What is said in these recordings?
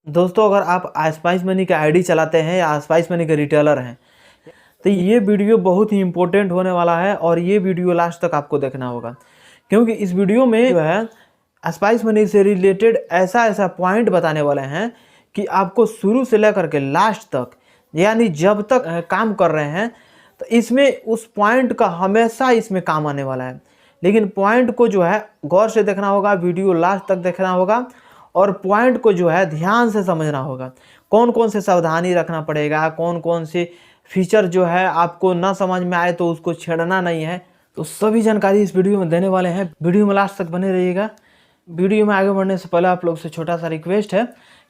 दोस्तों, अगर आप स्पाइस मनी का आईडी चलाते हैं या स्पाइस मनी के रिटेलर हैं तो ये वीडियो बहुत ही इंपॉर्टेंट होने वाला है और ये वीडियो लास्ट तक आपको देखना होगा, क्योंकि इस वीडियो में जो है स्पाइस मनी से रिलेटेड ऐसा ऐसा पॉइंट बताने वाले हैं कि आपको शुरू से लेकर के लास्ट तक, यानी जब तक काम कर रहे हैं तो इसमें उस पॉइंट का हमेशा इसमें काम आने वाला है। लेकिन पॉइंट को जो है गौर से देखना होगा, वीडियो लास्ट तक देखना होगा और पॉइंट को जो है ध्यान से समझना होगा। कौन कौन से सावधानी रखना पड़ेगा, कौन कौन से फीचर जो है आपको ना समझ में आए तो उसको छेड़ना नहीं है, तो सभी जानकारी इस वीडियो में देने वाले हैं। वीडियो में लास्ट तक बने रहिएगा। वीडियो में आगे बढ़ने से पहले आप लोग से छोटा सा रिक्वेस्ट है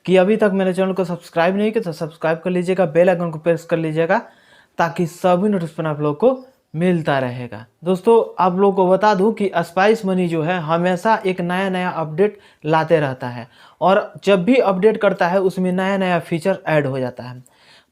कि अभी तक मेरे चैनल को सब्सक्राइब नहीं किया तो सब्सक्राइब कर लीजिएगा, बेल आइकन को प्रेस कर लीजिएगा ताकि सभी नोटिफिकेशन आप लोग को मिलता रहेगा। दोस्तों, आप लोग को बता दूं कि स्पाइस मनी जो है हमेशा एक नया नया अपडेट लाते रहता है और जब भी अपडेट करता है उसमें नया नया फीचर ऐड हो जाता है।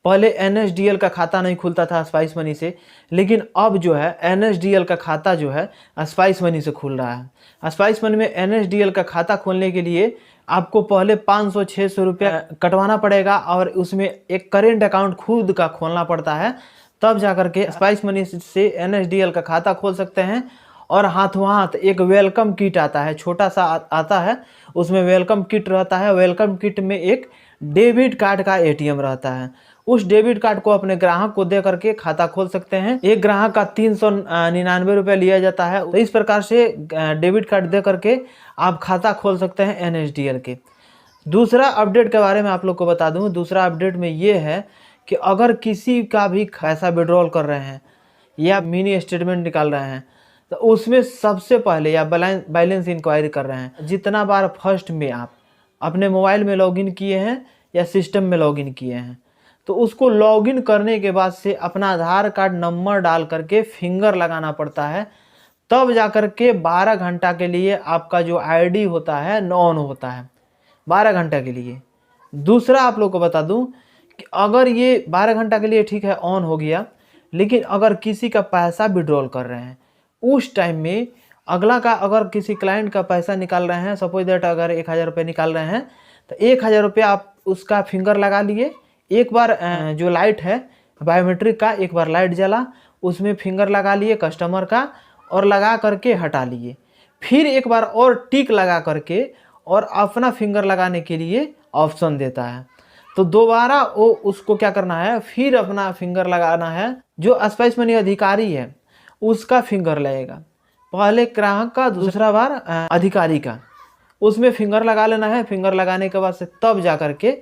पहले NSDL का खाता नहीं खुलता था स्पाइस मनी से, लेकिन अब जो है NSDL का खाता जो है स्पाइस मनी से खुल रहा है। स्पाइस मनी में NSDL का खाता खोलने के लिए आपको पहले 500-600 रुपया कटवाना पड़ेगा और उसमें एक करेंट अकाउंट खुद का खोलना पड़ता है, तब जाकर के स्पाइस मनी से NSDL का खाता खोल सकते हैं। और हाथों हाथ एक वेलकम किट आता है, छोटा सा आता है, उसमें वेलकम किट रहता है। वेलकम किट में एक डेबिट कार्ड का ATM रहता है। उस डेबिट कार्ड को अपने ग्राहक को दे करके खाता खोल सकते हैं। एक ग्राहक का 399 रुपये लिया जाता है। तो इस प्रकार से डेबिट कार्ड दे करके आप खाता खोल सकते हैं NSDL के। दूसरा अपडेट के बारे में आप लोग को बता दूं, दूसरा अपडेट में ये है कि अगर किसी का भी पैसा विड्रॉल कर रहे हैं या मिनी स्टेटमेंट निकाल रहे हैं तो उसमें सबसे पहले या बैलेंस इंक्वायरी कर रहे हैं, जितना बार फर्स्ट में आप अपने मोबाइल में लॉगिन किए हैं या सिस्टम में लॉगिन किए हैं तो उसको लॉगिन करने के बाद से अपना आधार कार्ड नंबर डाल करके फिंगर लगाना पड़ता है, तब जाकर के 12 घंटा के लिए आपका जो आईडी होता है ऑन होता है, 12 घंटा के लिए। दूसरा आप लोग को बता दूं कि अगर ये 12 घंटा के लिए ठीक है ऑन हो गया, लेकिन अगर किसी का पैसा विड्रॉल कर रहे हैं उस टाइम में अगला का, अगर किसी क्लाइंट का पैसा निकाल रहे हैं, सपोज दैट अगर 1000 रुपये निकाल रहे हैं तो 1000 रुपये आप उसका फिंगर लगा लिए। एक बार जो लाइट है बायोमेट्रिक का, एक बार लाइट जला, उसमें फिंगर लगा लिए कस्टमर का और लगा करके हटा लिए। फिर एक बार और टिक लगा करके और अपना फिंगर लगाने के लिए ऑप्शन देता है, तो दोबारा वो उसको क्या करना है, फिर अपना फिंगर लगाना है। जो स्पाइस मनी अधिकारी है उसका फिंगर लगेगा, पहले ग्राहक का, दूसरा बार अधिकारी का, उसमें फिंगर लगा लेना है। फिंगर लगाने के बाद से तब जा कर के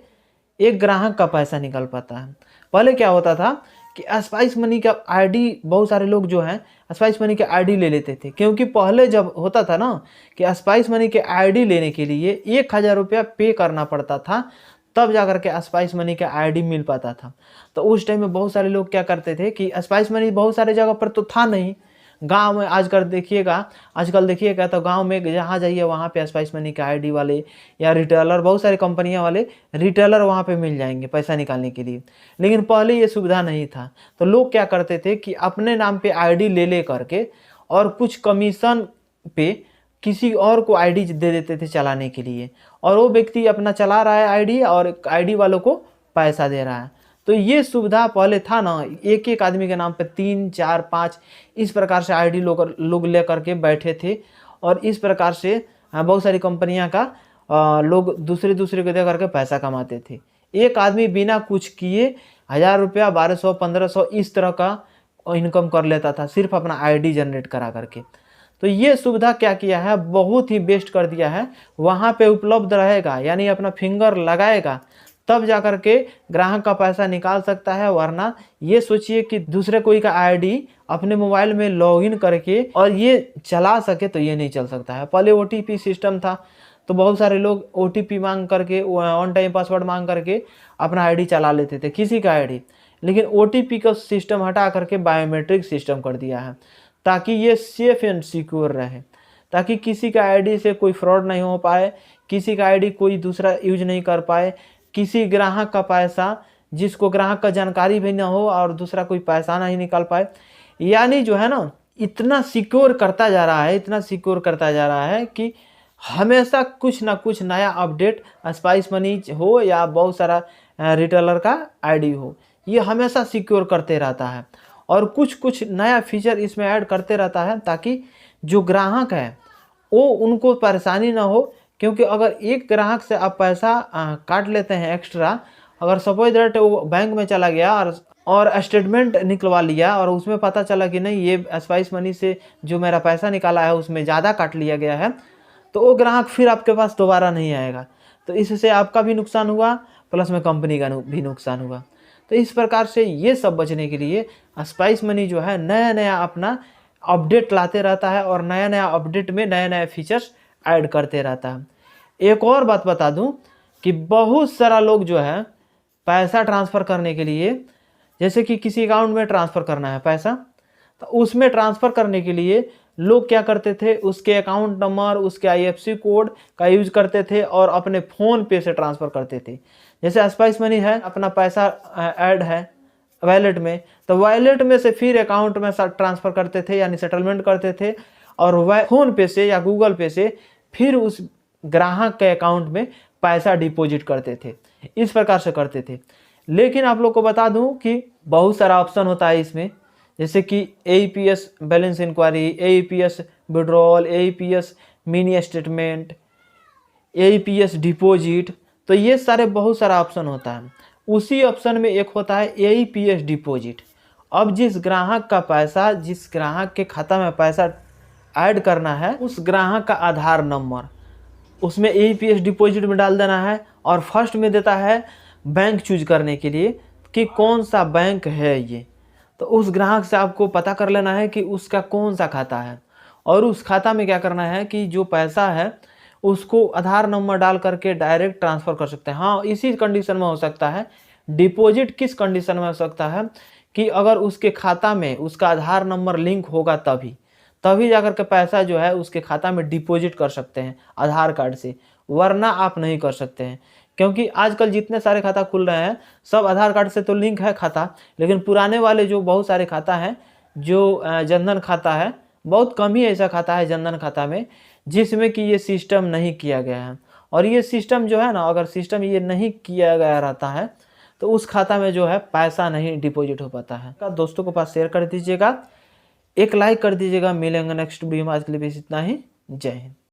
एक ग्राहक का पैसा निकल पाता है। पहले क्या होता था कि स्पाइस मनी का आईडी, बहुत सारे लोग जो हैं स्पाइस मनी के आईडी ले लेते थे, क्योंकि पहले जब होता था ना कि स्पाइस मनी के आईडी लेने के लिए 1000 रुपया पे करना पड़ता था, तब जाकर के स्पाइस मनी का आईडी मिल पाता था। तो उस टाइम में बहुत सारे लोग क्या करते थे कि स्पाइस मनी बहुत सारे जगह पर तो था नहीं, गांव में आजकल देखिएगा तो गांव में जहाँ जाइए वहाँ पे स्पाइस मनी का आईडी वाले या रिटेलर, बहुत सारी कंपनियां वाले रिटेलर वहाँ पे मिल जाएंगे पैसा निकालने के लिए। लेकिन पहले ये सुविधा नहीं था, तो लोग क्या करते थे कि अपने नाम पे आईडी ले करके और कुछ कमीशन पे किसी और को आईडी दे देते थे चलाने के लिए, और वो व्यक्ति अपना चला रहा है आईडी और आईडी वालों को पैसा दे रहा है। तो ये सुविधा पहले था ना, एक एक आदमी के नाम पे 3, 4, 5 इस प्रकार से आईडी लोग ले करके बैठे थे, और इस प्रकार से बहुत सारी कंपनियां का लोग दूसरे को दे करके पैसा कमाते थे। एक आदमी बिना कुछ किए 1000 रुपया, 1200, 1500 इस तरह का इनकम कर लेता था, सिर्फ अपना आईडी जनरेट करा करके। तो ये सुविधा क्या किया है, बहुत ही बेस्ट कर दिया है। वहाँ पे उपलब्ध रहेगा, यानी अपना फिंगर लगाएगा तब जाकर के ग्राहक का पैसा निकाल सकता है, वरना ये सोचिए कि दूसरे कोई का आईडी अपने मोबाइल में लॉगिन करके और ये चला सके तो ये नहीं चल सकता है। पहले OTP सिस्टम था, तो बहुत सारे लोग OTP मांग करके, ऑन टाइम पासवर्ड मांग करके अपना आईडी चला लेते थे, किसी का आईडी। लेकिन OTP का सिस्टम हटा करके बायोमेट्रिक सिस्टम कर दिया है, ताकि ये सेफ एंड सिक्योर रहे, ताकि किसी का आईडी से कोई फ्रॉड नहीं हो पाए, किसी का आईडी कोई दूसरा यूज नहीं कर पाए, किसी ग्राहक का पैसा, जिसको ग्राहक का जानकारी भी ना हो और दूसरा कोई पैसा नहीं निकाल पाए। यानी जो है ना, इतना सिक्योर करता जा रहा है, इतना सिक्योर करता जा रहा है कि हमेशा कुछ ना कुछ नया अपडेट स्पाइस मनी हो या बहुत सारा रिटेलर का आईडी हो, ये हमेशा सिक्योर करते रहता है और कुछ कुछ नया फीचर इसमें ऐड करते रहता है ताकि जो ग्राहक है वो उनको परेशानी ना हो। क्योंकि अगर एक ग्राहक से आप पैसा काट लेते हैं एक्स्ट्रा, अगर सपोज दैट वो बैंक में चला गया और स्टेटमेंट निकलवा लिया और उसमें पता चला कि नहीं ये स्पाइस मनी से जो मेरा पैसा निकाला है उसमें ज़्यादा काट लिया गया है, तो वो ग्राहक फिर आपके पास दोबारा नहीं आएगा। तो इससे आपका भी नुकसान हुआ प्लस में कंपनी का भी नुकसान हुआ। तो इस प्रकार से ये सब बचने के लिए स्पाइस मनी जो है नया नया अपना अपडेट लाते रहता है और नया नया अपडेट में नए नए फीचर्स ऐड करते रहता है। एक और बात बता दूं कि बहुत सारा लोग जो है पैसा ट्रांसफ़र करने के लिए, जैसे कि किसी अकाउंट में ट्रांसफ़र करना है पैसा, तो उसमें ट्रांसफ़र करने के लिए लोग क्या करते थे, उसके अकाउंट नंबर उसके IFSC कोड का यूज करते थे और अपने फ़ोन पे से ट्रांसफ़र करते थे। जैसे स्पाइस मनी है, अपना पैसा ऐड है वॉलेट में, तो वॉलेट में से फिर अकाउंट में ट्रांसफ़र करते थे यानी सेटलमेंट करते थे और वह फ़ोन पे से या गूगल पे से फिर उस ग्राहक के अकाउंट में पैसा डिपॉजिट करते थे। इस प्रकार से करते थे। लेकिन आप लोग को बता दूं कि बहुत सारा ऑप्शन होता है इसमें, जैसे कि AEPS balance inquiry, AEPS withdrawal, AEPS mini statement, AEPS deposit, तो ये सारे बहुत सारा ऑप्शन होता है। उसी ऑप्शन में एक होता है AEPS डिपॉजिट। अब जिस ग्राहक का पैसा, जिस ग्राहक के खाता में पैसा ऐड करना है, उस ग्राहक का आधार नंबर उसमें AEPS डिपॉजिट में डाल देना है और फर्स्ट में देता है बैंक चूज करने के लिए कि कौन सा बैंक है ये। तो उस ग्राहक से आपको पता कर लेना है कि उसका कौन सा खाता है और उस खाता में क्या करना है कि जो पैसा है उसको आधार नंबर डाल करके डायरेक्ट ट्रांसफ़र कर सकते हैं। हाँ, इसी कंडीशन में हो सकता है। डिपॉजिट किस कंडीशन में हो सकता है कि अगर उसके खाता में उसका आधार नंबर लिंक होगा तभी जाकर के पैसा जो है उसके खाता में डिपॉजिट कर सकते हैं आधार कार्ड से, वरना आप नहीं कर सकते हैं। क्योंकि आजकल जितने सारे खाता खुल रहे हैं सब आधार कार्ड से तो लिंक है खाता, लेकिन पुराने वाले जो बहुत सारे खाता हैं, जो जनधन खाता है, बहुत कम ही ऐसा खाता है जनधन खाता में जिसमें कि ये सिस्टम नहीं किया गया है। और ये सिस्टम जो है ना, अगर सिस्टम ये नहीं किया गया रहता है तो उस खाता में जो है पैसा नहीं डिपॉजिट हो पाता है। दोस्तों के पास शेयर कर दीजिएगा, एक लाइक कर दीजिएगा। मिलेंगे नेक्स्ट वीडियो में। आज के लिए बस इतना ही। जय हिंद।